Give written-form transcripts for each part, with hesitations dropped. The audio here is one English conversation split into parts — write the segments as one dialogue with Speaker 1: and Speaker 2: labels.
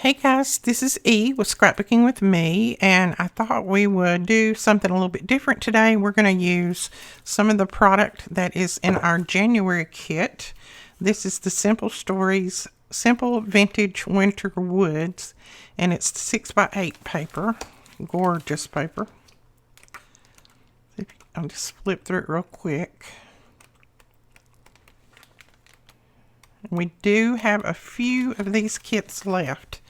Speaker 1: Hey guys, this is E with Scrapbooking with Me, and I thought we would do something a little bit different today. We're going to use some of the product that is in our January kit. This is the Simple Stories Simple Vintage Winter Woods, and it's 6x8 paper. Gorgeous paper. I'll just flip through it real quick. We do have a few of these kits left.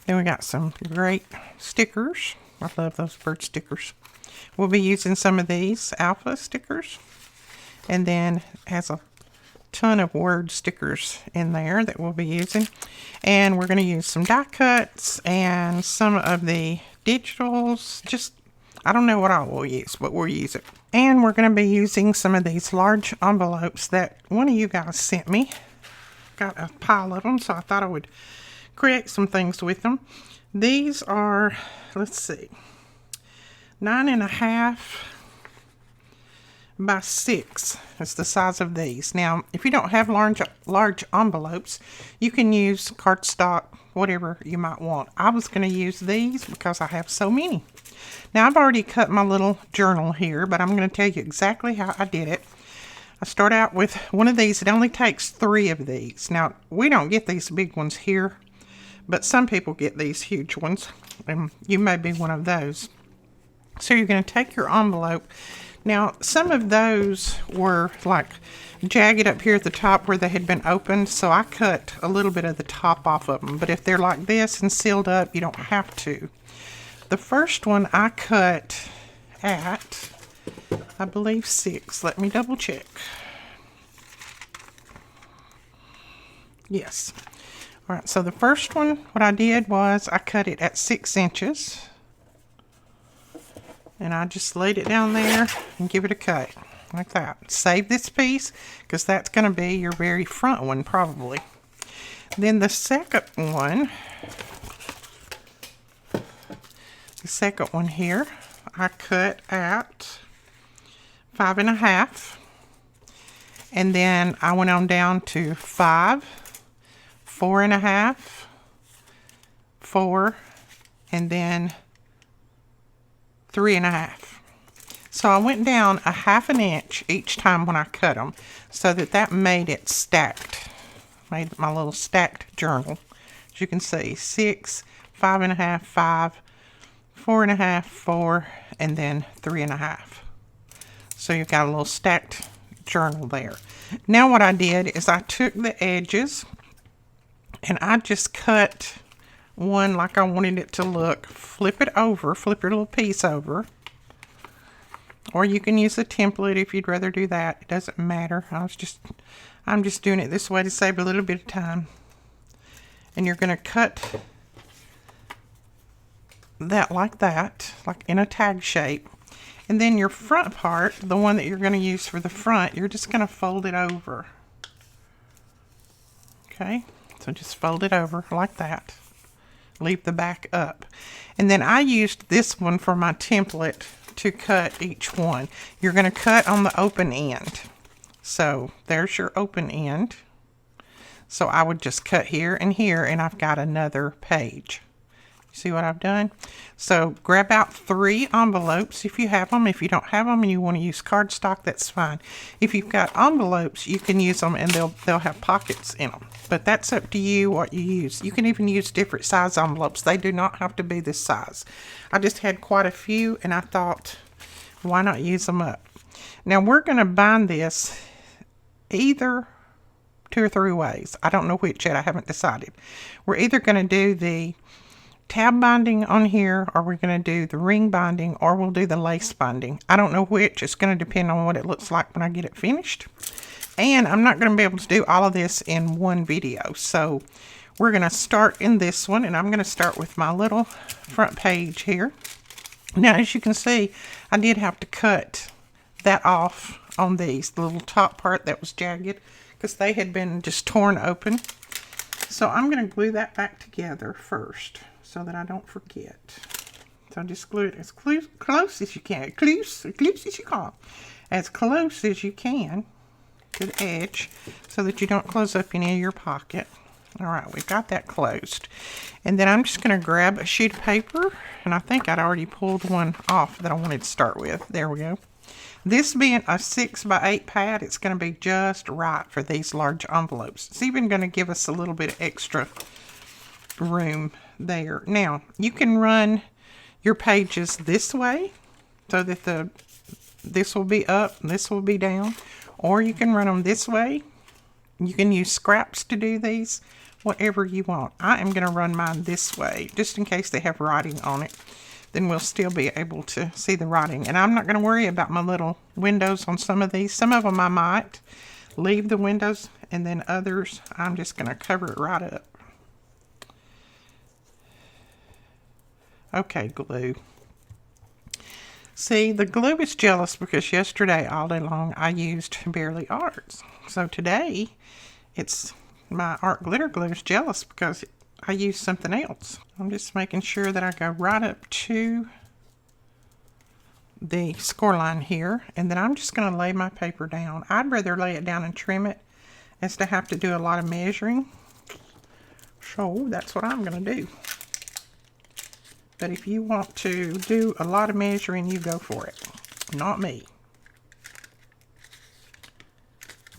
Speaker 1: Then we got some great stickers. I love those bird stickers. We'll be using some of these alpha stickers. And then has a ton of word stickers in there that we'll be using. And we're going to use some die cuts and some of the digitals. Just, I don't know what I will use, but we'll use it. And we're going to be using some of these large envelopes that one of you guys sent me. Got a pile of them, so I thought I would create some things with them. These are, let's see, 9.5 by 6 is the size of these. Now, if you don't have large envelopes, you can use cardstock, whatever you might want. I was going to use these because I have so many. Now, I've already cut my little journal here, but I'm going to tell you exactly how I did it. I start out with one of these. It only takes 3 of these. Now, we don't get these big ones here, but some people get these huge ones, and you may be one of those. So you're going to take your envelope. Now, some of those were like jagged up here at the top where they had been opened, so I cut a little bit of the top off of them. But if they're like this and sealed up, you don't have to. The first one I cut at, I believe, 6. Let me double check. Yes. All right, so the first one, what I did was I cut it at 6 inches. And I just laid it down there and give it a cut like that. Save this piece because that's going to be your very front one probably. Then the second one here, I cut at 5.5. And then I went on down to 5, 4.5, 4, and then 3.5. So I went down a 1/2 inch each time when I cut them, so that made it stacked. Made my little stacked journal. As you can see, 6, 5.5, 5, 4.5, 4, and then 3.5. So you've got a little stacked journal there. Now what I did is I took the edges and I just cut one like I wanted it to look. Flip it over, flip your little piece over. Or you can use a template if you'd rather do that. It doesn't matter. I'm just doing it this way to save a little bit of time. And you're going to cut that, like in a tag shape. And then your front part, the one that you're going to use for the front, you're just going to fold it over. Okay, so just fold it over like that. Leave the back up. And then I used this one for my template to cut each one. You're going to cut on the open end. So there's your open end. So I would just cut here, and I've got another page. See what I've done? So grab out 3 envelopes if you have them. If you don't have them and you want to use cardstock, that's fine. If you've got envelopes, you can use them and they'll have pockets in them. But that's up to you what you use. You can even use different size envelopes. They do not have to be this size. I just had quite a few and I thought, why not use them up? Now we're going to bind this either 2 or 3 ways. I don't know which yet. I haven't decided. We're either going to do the tab binding on here, or we're going to do the ring binding, or we'll do the lace binding. I don't know which. It's going to depend on what it looks like when I get it finished. And I'm not going to be able to do all of this in one video. So we're going to start in this one, and I'm going to start with my little front page here. Now, as you can see, I did have to cut that off on these, the little top part that was jagged, because they had been just torn open. So I'm going to glue that back together first, so that I don't forget. So just glue it as close as you can. Close as you can. As close as you can to the edge, so that you don't close up any of your pocket. All right, we've got that closed. And then I'm just going to grab a sheet of paper, and I think I'd already pulled one off that I wanted to start with. There we go. This being a 6x8 pad, it's going to be just right for these large envelopes. It's even going to give us a little bit of extra room there. Now, you can run your pages this way so that this will be up and this will be down, or you can run them this way. You can use scraps to do these, whatever you want. I am going to run mine this way just in case they have writing on it. Then we'll still be able to see the writing. And I'm not going to worry about my little windows on some of these. Some of them I might leave the windows, and then others I'm just going to cover it right up. Okay, glue. See, the glue is jealous because yesterday all day long I used Barely Arts. So today it's my art glitter glue is jealous because I used something else. I'm just making sure that I go right up to the score line here, and then I'm just going to lay my paper down. I'd rather lay it down and trim it as to have to do a lot of measuring. So that's what I'm going to do. But if you want to do a lot of measuring, you go for it. Not me.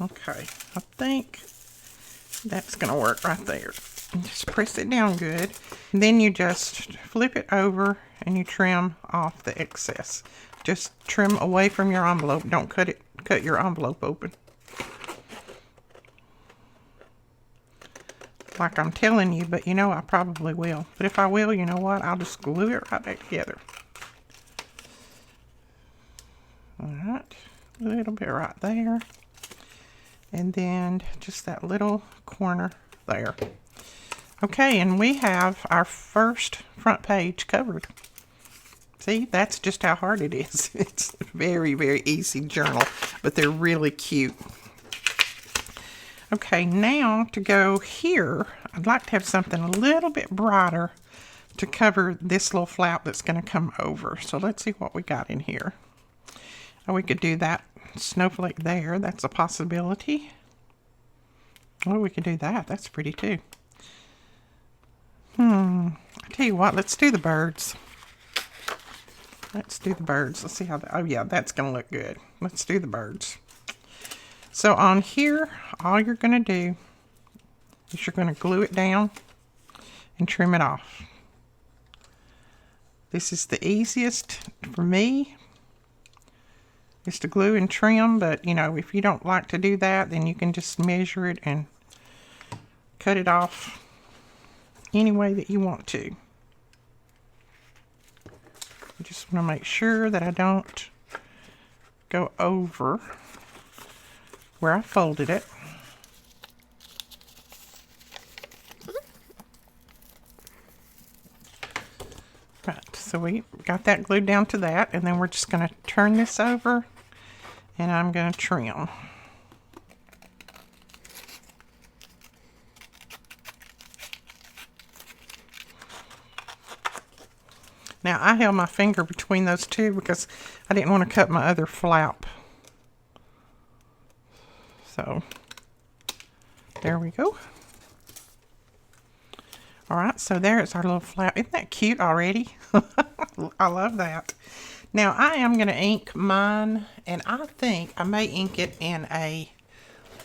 Speaker 1: Okay, I think that's going to work right there. Just press it down good. And then you just flip it over and you trim off the excess. Just trim away from your envelope. Don't cut your envelope open. Like I'm telling you, but you know I probably will. But if I will, you know what? I'll just glue it right back together. Alright, a little bit right there. And then just that little corner there. Okay, and we have our first front page covered. See, that's just how hard it is. It's a very, very easy journal, but they're really cute. Okay, now to go here, I'd like to have something a little bit brighter to cover this little flap that's going to come over. So let's see what we got in here. Oh, we could do that snowflake there. That's a possibility. Oh, we could do that. That's pretty too. I tell you what, let's do the birds. Let's do the birds. Let's see how that, oh yeah, that's going to look good. Let's do the birds. So on here, all you're going to do is you're going to glue it down and trim it off. This is the easiest for me, is to glue and trim, but you know, if you don't like to do that, then you can just measure it and cut it off any way that you want to. I just want to make sure that I don't go over where I folded it. Right, so we got that glued down to that, and then we're just going to turn this over, and I'm going to trim. Now, I held my finger between those two because I didn't want to cut my other flap. So, there we go. Alright, so there's our little flap. Isn't that cute already? I love that. Now, I am going to ink mine, and I think I may ink it in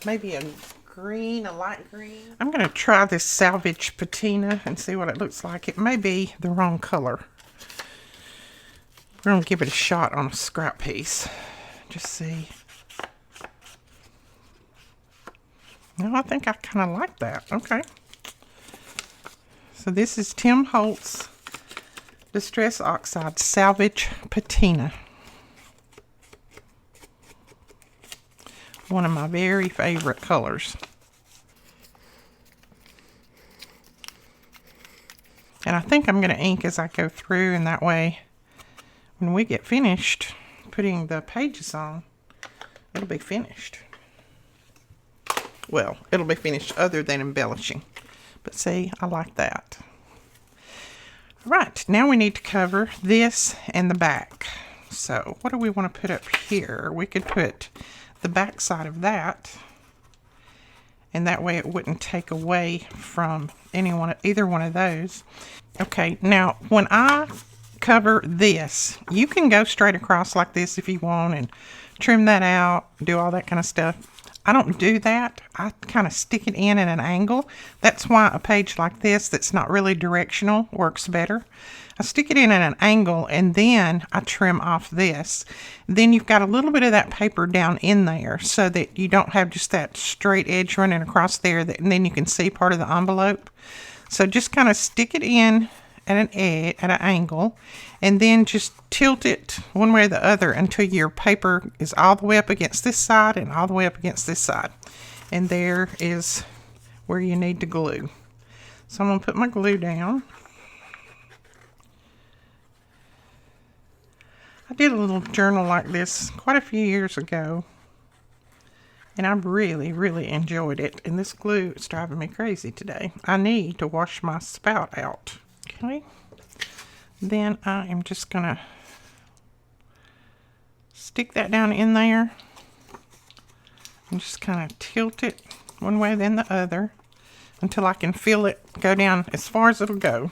Speaker 1: maybe a green, a light green. I'm going to try this Salvage Patina and see what it looks like. It may be the wrong color. We're going to give it a shot on a scrap piece. Just see. No, I think I kind of like that. Okay. So this is Tim Holtz Distress Oxide Salvage Patina. One of my very favorite colors. And I think I'm going to ink as I go through, and that way when we get finished putting the pages on, it'll be finished. Well, it'll be finished other than embellishing. But see, I like that. Right, now we need to cover this and the back. So what do we want to put up here? We could put the back side of that. and that way it wouldn't take away from either one of those. Okay, now when I cover this, you can go straight across like this if you want and trim that out, do all that kind of stuff. I don't do that. I kind of stick it in at an angle. That's why a page like this that's not really directional works better. I stick it in at an angle and then I trim off this. Then you've got a little bit of that paper down in there so that you don't have just that straight edge running across there, and then you can see part of the envelope. So just kind of stick it in at an angle, and then just tilt it one way or the other until your paper is all the way up against this side and all the way up against this side. And there is where you need to glue. So I'm going to put my glue down. I did a little journal like this quite a few years ago, and I really, really enjoyed it. And this glue is driving me crazy today. I need to wash my spout out. Okay. Then I am just going to stick that down in there and just kind of tilt it one way then the other until I can feel it go down as far as it'll go.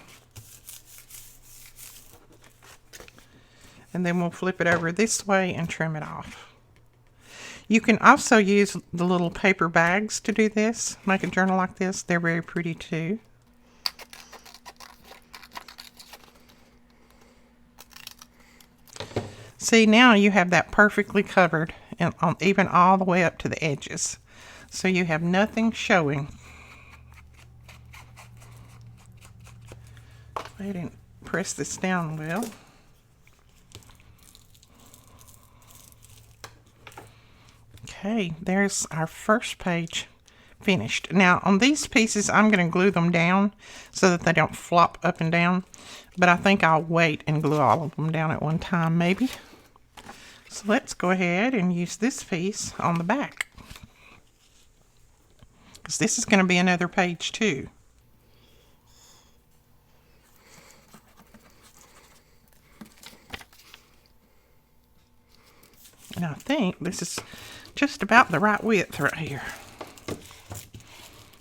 Speaker 1: And then we'll flip it over this way and trim it off. You can also use the little paper bags to do this. Make a journal like this. They're very pretty too. See, now you have that perfectly covered and even all the way up to the edges. So you have nothing showing. Go ahead and press this down well. Okay, there's our first page finished. Now on these pieces I'm going to glue them down so that they don't flop up and down, but I think I'll wait and glue all of them down at one time maybe. So let's go ahead and use this piece on the back, because this is going to be another page too. And I think this is just about the right width right here.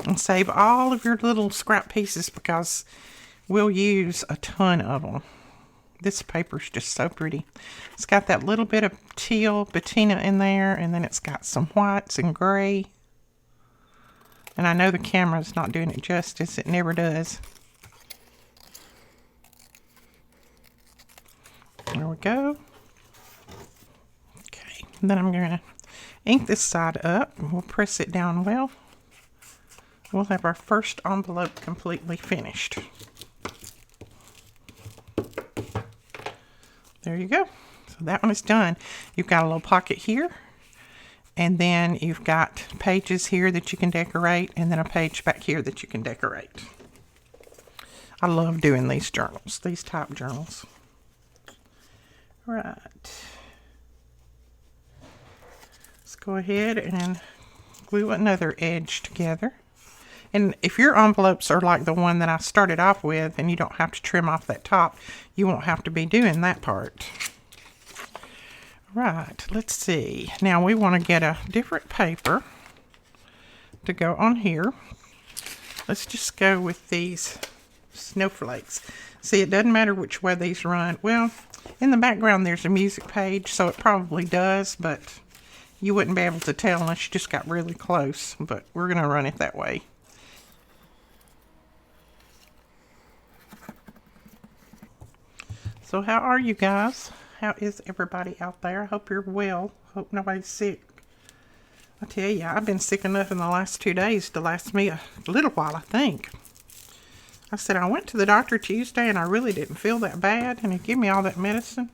Speaker 1: And save all of your little scrap pieces because we'll use a ton of them. This paper's just so pretty. It's got that little bit of teal patina in there, and then it's got some whites and gray. And I know the camera's not doing it justice. It never does. There we go. Okay, and then I'm going to ink this side up, and we'll press it down well. We'll have our first envelope completely finished. There you go. So that one is done. You've got a little pocket here, and then you've got pages here that you can decorate, and then a page back here that you can decorate. I love doing these journals, these type journals. Right. Let's go ahead and glue another edge together. And if your envelopes are like the one that I started off with and you don't have to trim off that top, you won't have to be doing that part. Right, let's see. Now we want to get a different paper to go on here. Let's just go with these snowflakes. See, it doesn't matter which way these run. Well, in the background there's a music page, so it probably does, but you wouldn't be able to tell unless you just got really close. But we're going to run it that way. So how are you guys? How is everybody out there? I hope you're well. Hope nobody's sick. I tell you, I've been sick enough in the last 2 days to last me a little while, I think. I said I went to the doctor Tuesday and I really didn't feel that bad, and he gave me all that medicine.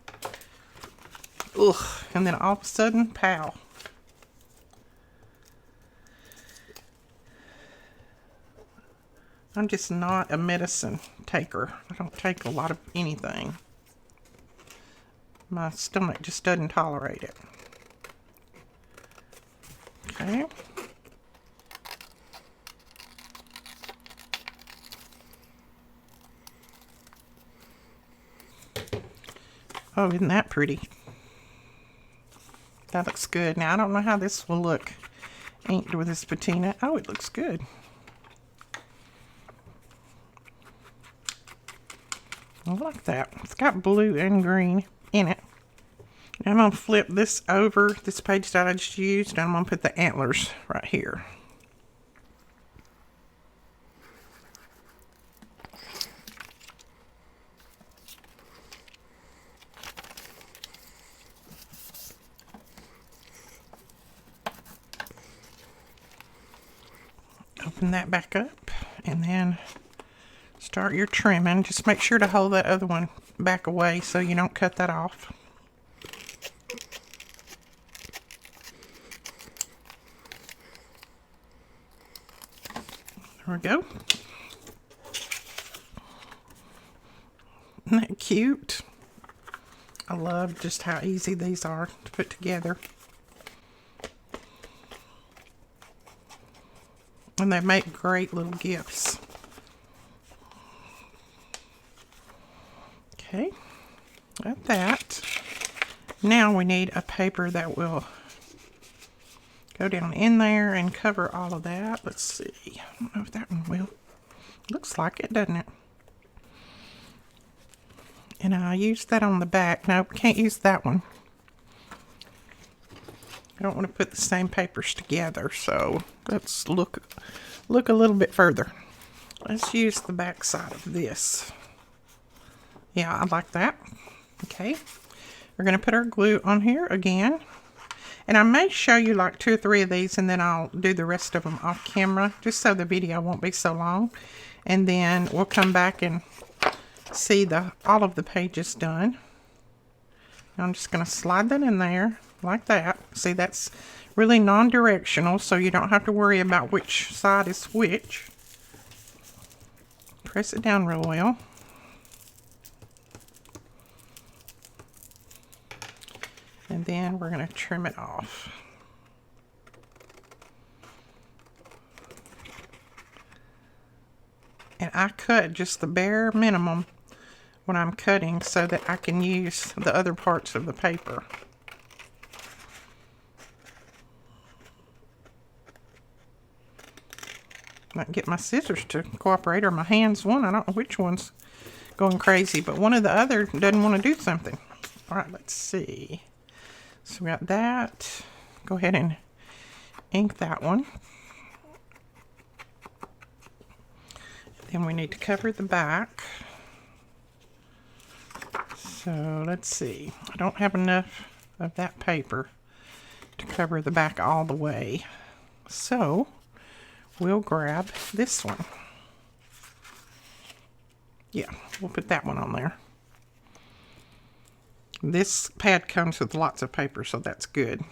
Speaker 1: Ugh, and then all of a sudden, pow. I'm just not a medicine taker. I don't take a lot of anything. My stomach just doesn't tolerate it. Okay. Oh, isn't that pretty? That looks good. Now, I don't know how this will look inked with this patina. Oh, it looks good. I like that. It's got blue and green in it. Now I'm going to flip this over, this page that I just used, and I'm going to put the antlers right here. Open that back up and then start your trimming. Just make sure to hold that other one back away so you don't cut that off. There we go. Isn't that cute? I love just how easy these are to put together. And they make great little gifts. Okay, got that. Now we need a paper that will go down in there and cover all of that. Let's see. I don't know if that one will. Looks like it, doesn't it? And I used that on the back. Nope, can't use that one. I don't want to put the same papers together, so let's look a little bit further. Let's use the back side of this. Yeah, I like that. Okay, we're going to put our glue on here again. And I may show you like 2 or 3 of these, and then I'll do the rest of them off camera, just so the video won't be so long. And then we'll come back and see all of the pages done. Now I'm just going to slide that in there like that. See, that's really non-directional, so you don't have to worry about which side is which. Press it down real well. And then we're going to trim it off. And I cut just the bare minimum when I'm cutting so that I can use the other parts of the paper. I can get my scissors to cooperate, or my hands one. I don't know which one's going crazy, but one or the other doesn't want to do something. All right, let's see. So we got that. Go ahead and ink that one. Then we need to cover the back. So let's see. I don't have enough of that paper to cover the back all the way. So we'll grab this one. Yeah, we'll put that one on there. This pad comes with lots of paper, so that's good.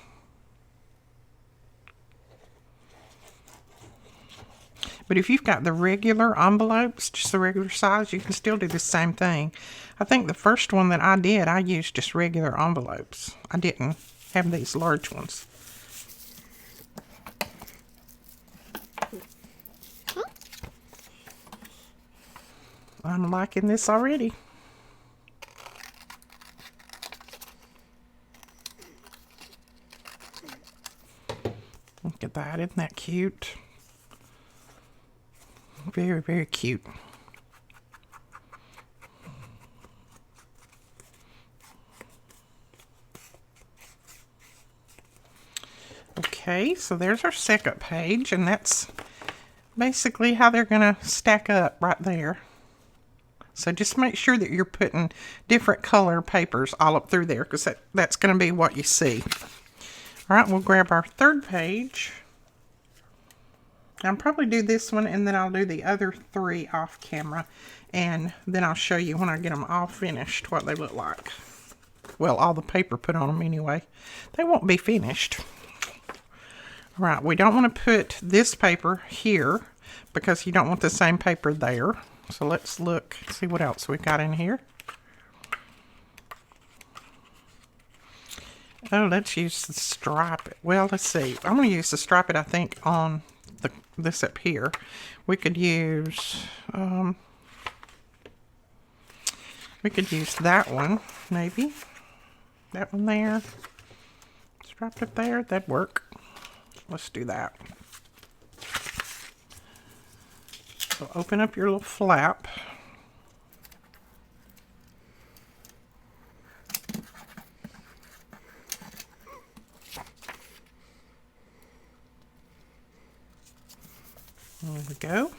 Speaker 1: But if you've got the regular envelopes, just the regular size, you can still do the same thing. I think the first one that I did, I used just regular envelopes. I didn't have these large ones. I'm liking this already. Look at that, isn't that cute? Very, very cute. Okay, so there's our second page, and that's basically how they're going to stack up right there. So just make sure that you're putting different color papers all up through there, because that's going to be what you see. All right, we'll grab our third page. I'll probably do this one, and then I'll do the other 3 off camera, and then I'll show you when I get them all finished what they look like. Well, all the paper put on them anyway. They won't be finished. All right, we don't want to put this paper here because you don't want the same paper there. So let's look, see what else we've got in here. Oh, let's use the stripe it. Well, let's see. I'm going to use the stripe it, I think, on this up here. We could use that one, maybe. That one there. Striped up there, that'd work. Let's do that. So open up your little flap. There we go.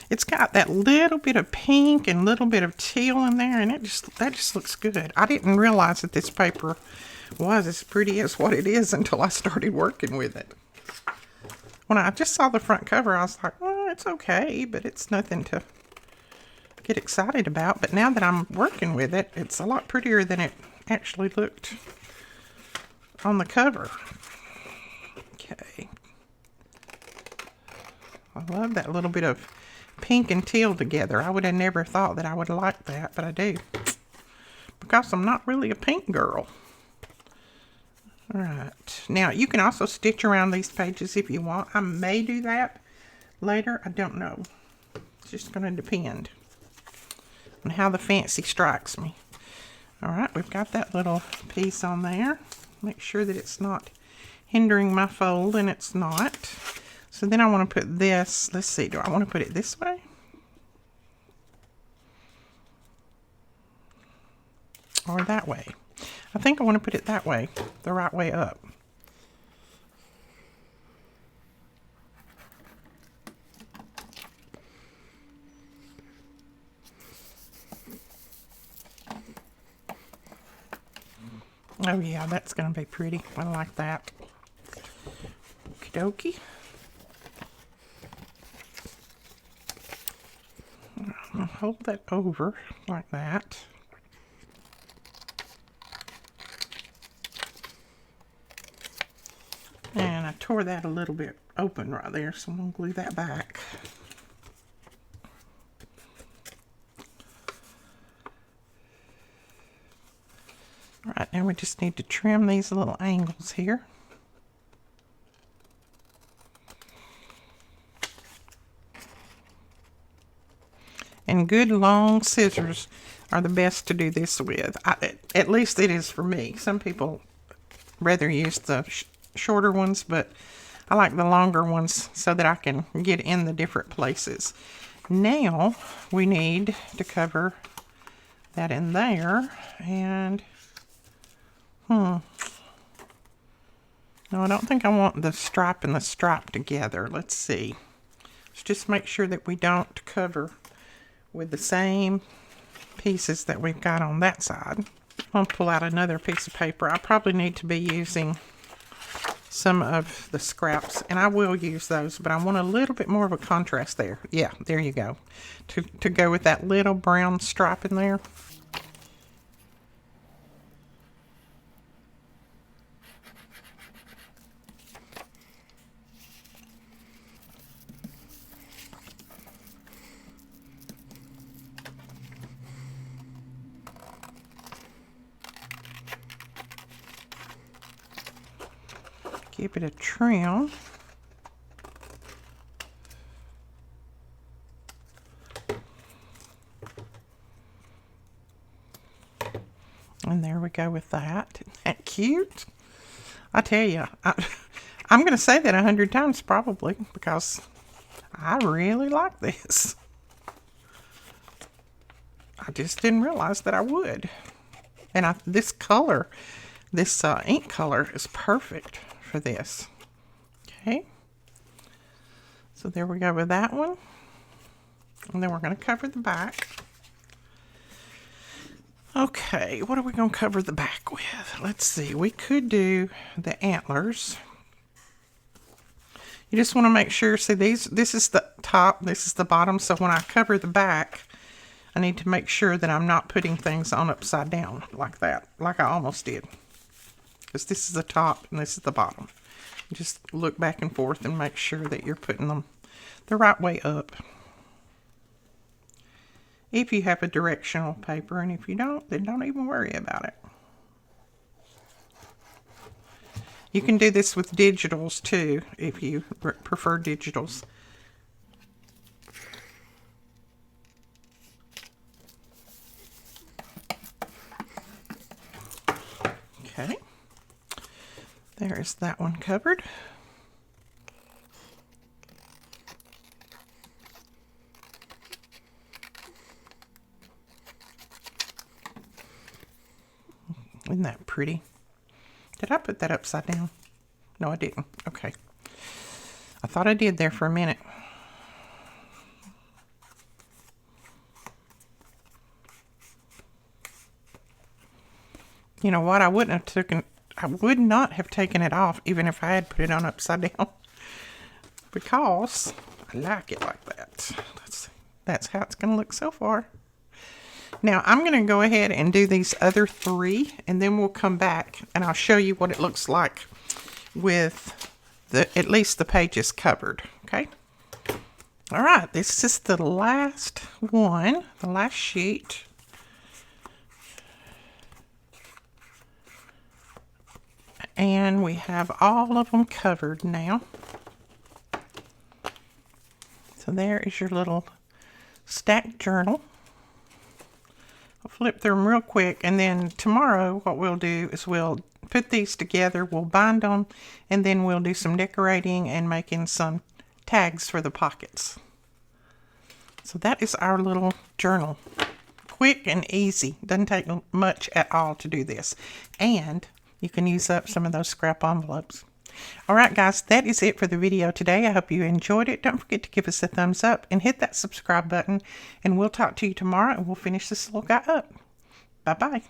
Speaker 1: It's got that little bit of pink and little bit of teal in there, and that just looks good. I didn't realize that this paper was as pretty as what it is until I started working with it. When I just saw the front cover, I was like, well, it's okay, but it's nothing to get excited about. But now that I'm working with it, it's a lot prettier than it actually looked on the cover. Okay. I love that little bit of pink and teal together. I would have never thought that I would like that, but I do. Because I'm not really a pink girl. Alright. Now, you can also stitch around these pages if you want. I may do that later. I don't know. It's just going to depend on how the fancy strikes me. Alright, we've got that little piece on there. Make sure that it's not hindering my fold, and it's not. So then I want to put this, let's see, do I want to put it this way? Or that way? I think I want to put it that way, the right way up. Oh yeah, that's going to be pretty. I like that. Okie dokie. I'll hold that over like that. And I tore that a little bit open right there, so I'm going to glue that back. Alright, now we just need to trim these little angles here. And good long scissors are the best to do this with. At least it is for me. Some people rather use the shorter ones, but I like the longer ones so that I can get in the different places. Now we need to cover that in there. And no, I don't think I want the stripe and the stripe together. Let's see. Let's just make sure that we don't cover with the same pieces that we've got on that side. I'll pull out another piece of paper. I probably need to be using some of the scraps, and I will use those, but I want a little bit more of a contrast there. Yeah, there you go. To go with that little brown stripe in there. Give it a trim. And there we go with that. Isn't that cute? I tell you, I'm going to say that 100 times probably, because I really like this. I just didn't realize that I would. And this color, this ink color is perfect for this. Okay, so there we go with that one, and then we're going to cover the back. Okay, what are we going to cover the back with? Let's see, we could do the antlers. You just want to make sure, see, this is the top, this is the bottom, so when I cover the back, I need to make sure that I'm not putting things on upside down like that, like I almost did. Because this is the top and this is the bottom. Just look back and forth and make sure that you're putting them the right way up. If you have a directional paper, and if you don't, then don't even worry about it. You can do this with digitals too, if you prefer digitals. Okay. There is that one covered. Isn't that pretty? Did I put that upside down? No, I didn't. Okay. I thought I did there for a minute. You know what? I would not have taken it off even if I had put it on upside down, because I like it like that. That's how it's going to look so far. Now I'm going to go ahead and do these other 3, and then we'll come back and I'll show you what it looks like with at least the pages covered. Okay. All right. This is the last one, the last sheet. And we have all of them covered now. So there is your little stacked journal. I'll flip through them real quick, and then tomorrow what we'll do is we'll put these together, we'll bind them, and then we'll do some decorating and making some tags for the pockets. So that is our little journal. Quick and easy. Doesn't take much at all to do this. And you can use up some of those scrap envelopes. All right, guys, that is it for the video today. I hope you enjoyed it. Don't forget to give us a thumbs up and hit that subscribe button. And we'll talk to you tomorrow, and we'll finish this little guy up. Bye-bye.